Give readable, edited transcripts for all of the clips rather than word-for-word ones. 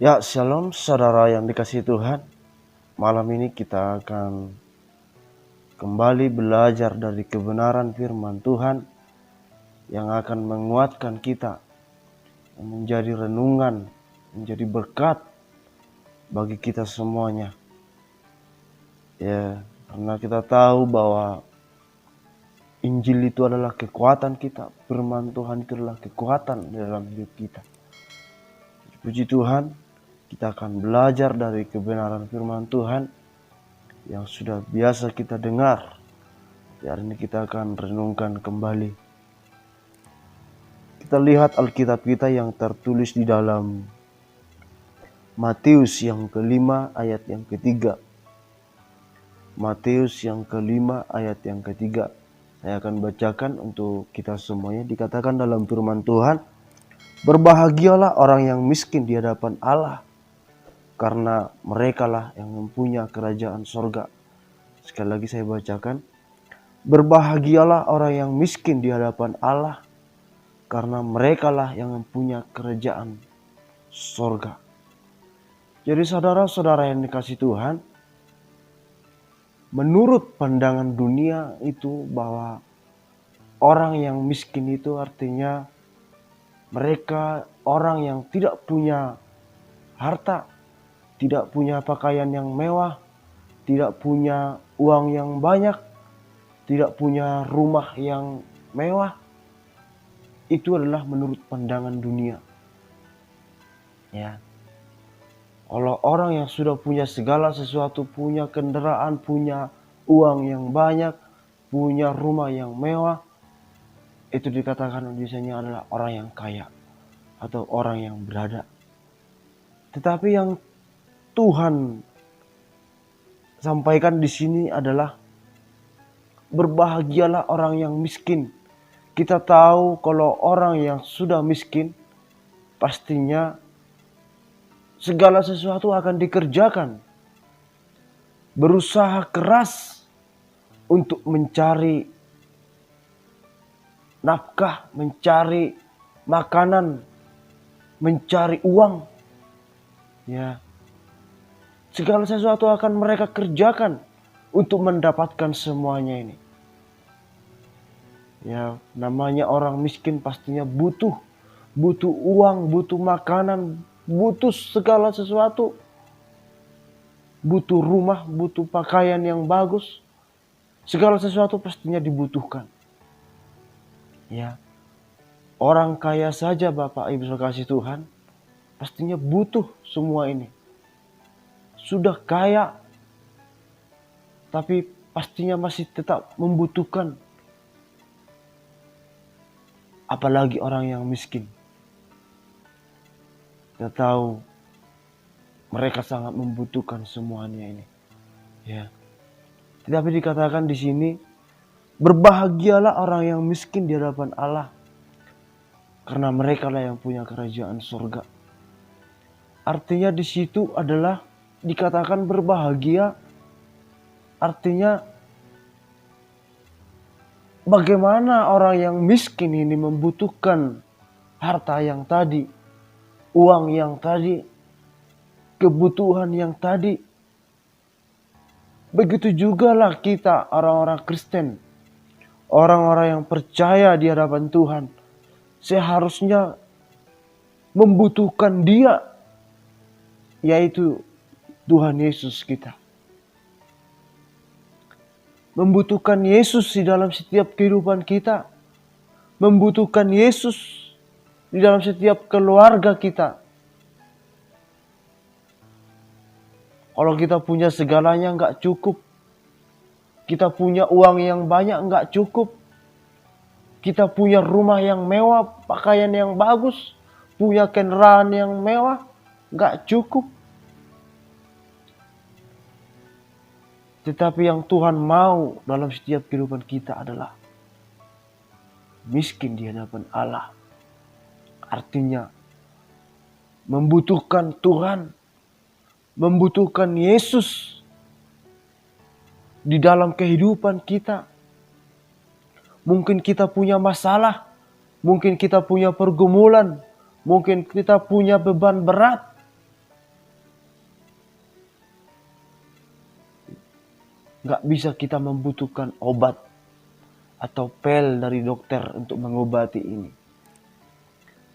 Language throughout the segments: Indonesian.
Ya, shalom saudara yang dikasihi Tuhan. Malam ini kita akan kembali belajar dari kebenaran firman Tuhan yang akan menguatkan kita, yang menjadi renungan, menjadi berkat bagi kita semuanya. Ya, karena kita tahu bahwa Injil itu adalah kekuatan kita, firman Tuhan itu adalah kekuatan dalam hidup kita. Puji Tuhan, kita akan belajar dari kebenaran firman Tuhan yang sudah biasa kita dengar. Hari ini kita akan renungkan kembali. Kita lihat Alkitab kita yang tertulis di dalam Matius yang kelima ayat yang ketiga. Matius yang kelima ayat yang ketiga. Saya akan bacakan untuk kita semuanya. Dikatakan dalam firman Tuhan, berbahagialah orang yang miskin di hadapan Allah, karena merekalah yang mempunyai kerajaan sorga. Sekali lagi saya bacakan, berbahagialah orang yang miskin di hadapan Allah, karena merekalah yang mempunyai kerajaan sorga. Jadi saudara-saudara yang dikasihi Tuhan, menurut pandangan dunia itu bahwa orang yang miskin itu artinya mereka orang yang tidak punya harta, tidak punya pakaian yang mewah, tidak punya uang yang banyak, tidak punya rumah yang mewah. Itu adalah menurut pandangan dunia. Ya. Kalau orang yang sudah punya segala sesuatu, punya kendaraan, punya uang yang banyak, punya rumah yang mewah, itu dikatakan biasanya adalah orang yang kaya atau orang yang berada. Tetapi yang Tuhan sampaikan di sini adalah berbahagialah orang yang miskin. Kita tahu kalau orang yang sudah miskin, pastinya segala sesuatu akan dikerjakan. Berusaha keras untuk mencari nafkah, mencari makanan, mencari uang. Ya. Segala sesuatu akan mereka kerjakan untuk mendapatkan semuanya ini. Ya, namanya orang miskin pastinya butuh uang, butuh makanan, butuh segala sesuatu. Butuh rumah, butuh pakaian yang bagus. Segala sesuatu pastinya dibutuhkan. Ya. Orang kaya saja Bapak Ibu kasih Tuhan, pastinya butuh semua ini. Sudah kaya, tapi pastinya masih tetap membutuhkan. Apalagi orang yang miskin. Kita tahu mereka sangat membutuhkan semuanya ini. Ya. Tetapi dikatakan di sini, berbahagialah orang yang miskin di hadapan Allah, karena mereka lah yang punya kerajaan surga. Artinya di situ adalah dikatakan berbahagia, artinya bagaimana orang yang miskin ini membutuhkan harta yang tadi, uang yang tadi, kebutuhan yang tadi. Begitu juga lah kita orang-orang Kristen, orang-orang yang percaya di hadapan Tuhan, seharusnya membutuhkan Dia, yaitu Tuhan Yesus kita. Membutuhkan Yesus di dalam setiap kehidupan kita. Membutuhkan Yesus di dalam setiap keluarga kita. Kalau kita punya segalanya nggak cukup. Kita punya uang yang banyak nggak cukup. Kita punya rumah yang mewah, pakaian yang bagus, punya kendaraan yang mewah, nggak cukup. Tetapi yang Tuhan mau dalam setiap kehidupan kita adalah miskin di hadapan Allah. Artinya membutuhkan Tuhan, membutuhkan Yesus di dalam kehidupan kita. Mungkin kita punya masalah, mungkin kita punya pergumulan, mungkin kita punya beban berat. Gak bisa kita membutuhkan obat atau pil dari dokter untuk mengobati ini.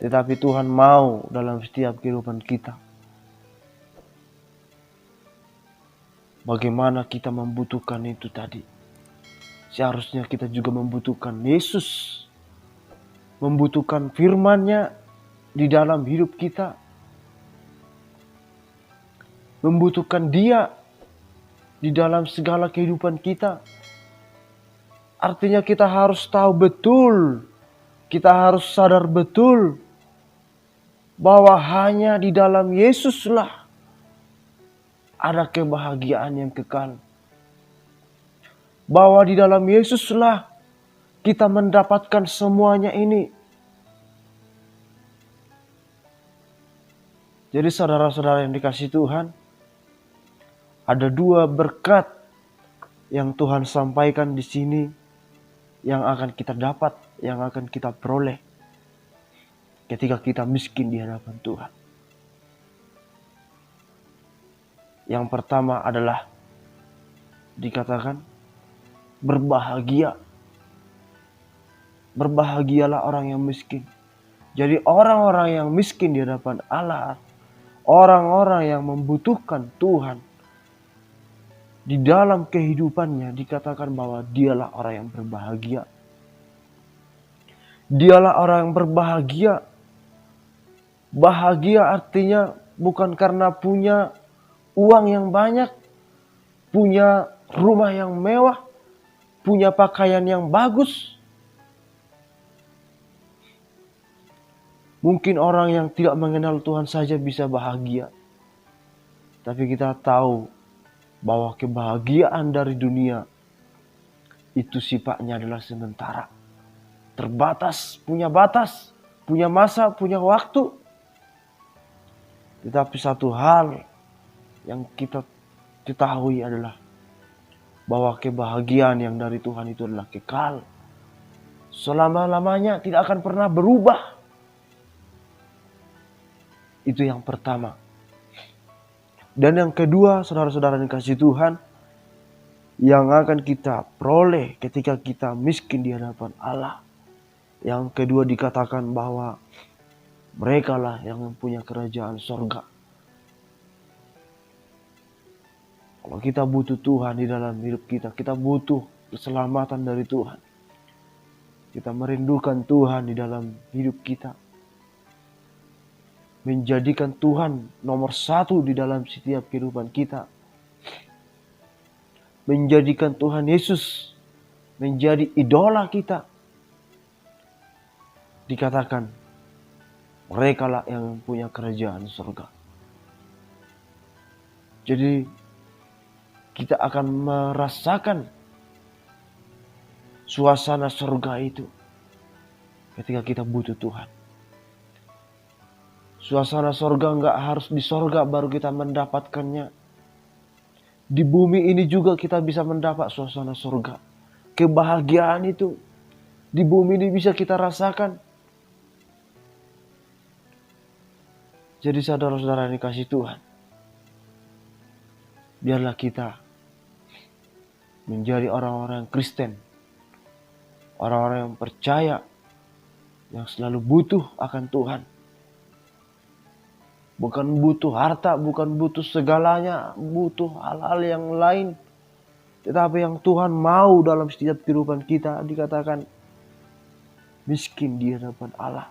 Tetapi Tuhan mau dalam setiap kehidupan kita. Bagaimana kita membutuhkan itu tadi. Seharusnya kita juga membutuhkan Yesus. Membutuhkan firman-Nya di dalam hidup kita. Membutuhkan Dia di dalam segala kehidupan kita. Artinya kita harus tahu betul, kita harus sadar betul bahwa hanya di dalam Yesuslah ada kebahagiaan yang kekal. Bahwa di dalam Yesuslah kita mendapatkan semuanya ini. Jadi saudara-saudara yang dikasihi Tuhan, ada dua berkat yang Tuhan sampaikan di sini yang akan kita dapat, yang akan kita peroleh ketika kita miskin di hadapan Tuhan. Yang pertama adalah dikatakan berbahagia. Berbahagialah orang yang miskin. Jadi orang-orang yang miskin di hadapan Allah, orang-orang yang membutuhkan Tuhan, di dalam kehidupannya dikatakan bahwa dialah orang yang berbahagia. Dialah orang yang berbahagia. Bahagia artinya bukan karena punya uang yang banyak, punya rumah yang mewah, punya pakaian yang bagus. Mungkin orang yang tidak mengenal Tuhan saja bisa bahagia. Tapi kita tahu bahwa kebahagiaan dari dunia itu sifatnya adalah sementara. Terbatas, punya masa, punya waktu. Tetapi satu hal yang kita ketahui adalah bahwa kebahagiaan yang dari Tuhan itu adalah kekal. Selama-lamanya tidak akan pernah berubah. Itu yang pertama. Dan yang kedua, saudara-saudara yang kasih Tuhan, yang akan kita peroleh ketika kita miskin di hadapan Allah. Yang kedua dikatakan bahwa merekalah yang mempunyai kerajaan sorga. Kalau kita butuh Tuhan di dalam hidup kita, kita butuh keselamatan dari Tuhan. Kita merindukan Tuhan di dalam hidup kita. Menjadikan Tuhan nomor satu di dalam setiap kehidupan kita. Menjadikan Tuhan Yesus menjadi idola kita. Dikatakan merekalah yang punya kerajaan surga. Jadi kita akan merasakan suasana surga itu ketika kita butuh Tuhan. Suasana surga enggak harus di surga baru kita mendapatkannya. Di bumi ini juga kita bisa mendapat suasana surga. Kebahagiaan itu di bumi ini bisa kita rasakan. Jadi saudara-saudara yang dikasihi Tuhan, biarlah kita menjadi orang-orang Kristen, orang-orang yang percaya, yang selalu butuh akan Tuhan. Bukan butuh harta, bukan butuh segalanya, butuh hal-hal yang lain. Tetapi yang Tuhan mau dalam setiap kehidupan kita dikatakan miskin di hadapan Allah.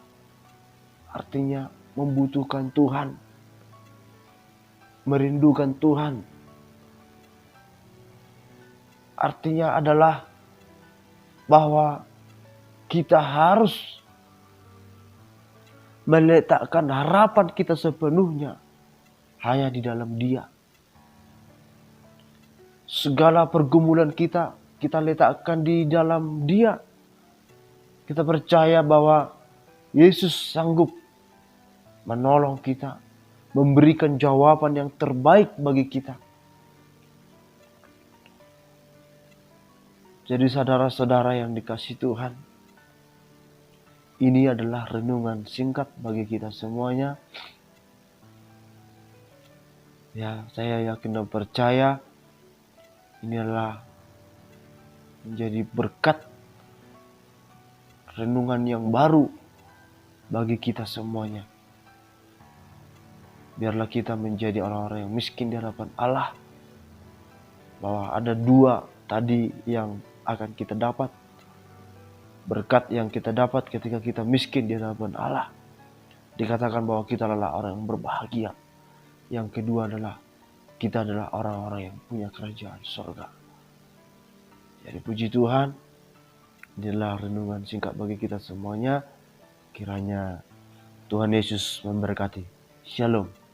Artinya membutuhkan Tuhan, merindukan Tuhan. Artinya adalah bahwa kita harus meletakkan harapan kita sepenuhnya hanya di dalam Dia. Segala pergumulan kita letakkan di dalam Dia. Kita percaya bahwa Yesus sanggup menolong kita, memberikan jawaban yang terbaik bagi kita. Jadi saudara-saudara yang dikasihi Tuhan, ini adalah renungan singkat bagi kita semuanya. Ya, saya yakin dan percaya ini adalah menjadi berkat renungan yang baru bagi kita semuanya. Biarlah kita menjadi orang-orang yang miskin di hadapan Allah. Bahwa ada dua tadi yang akan kita dapat. Berkat yang kita dapat ketika kita miskin di hadapan Allah. Dikatakan bahwa kita adalah orang yang berbahagia. Yang kedua adalah kita adalah orang-orang yang punya kerajaan surga. Jadi puji Tuhan, inilah renungan singkat bagi kita semuanya. Kiranya Tuhan Yesus memberkati. Shalom.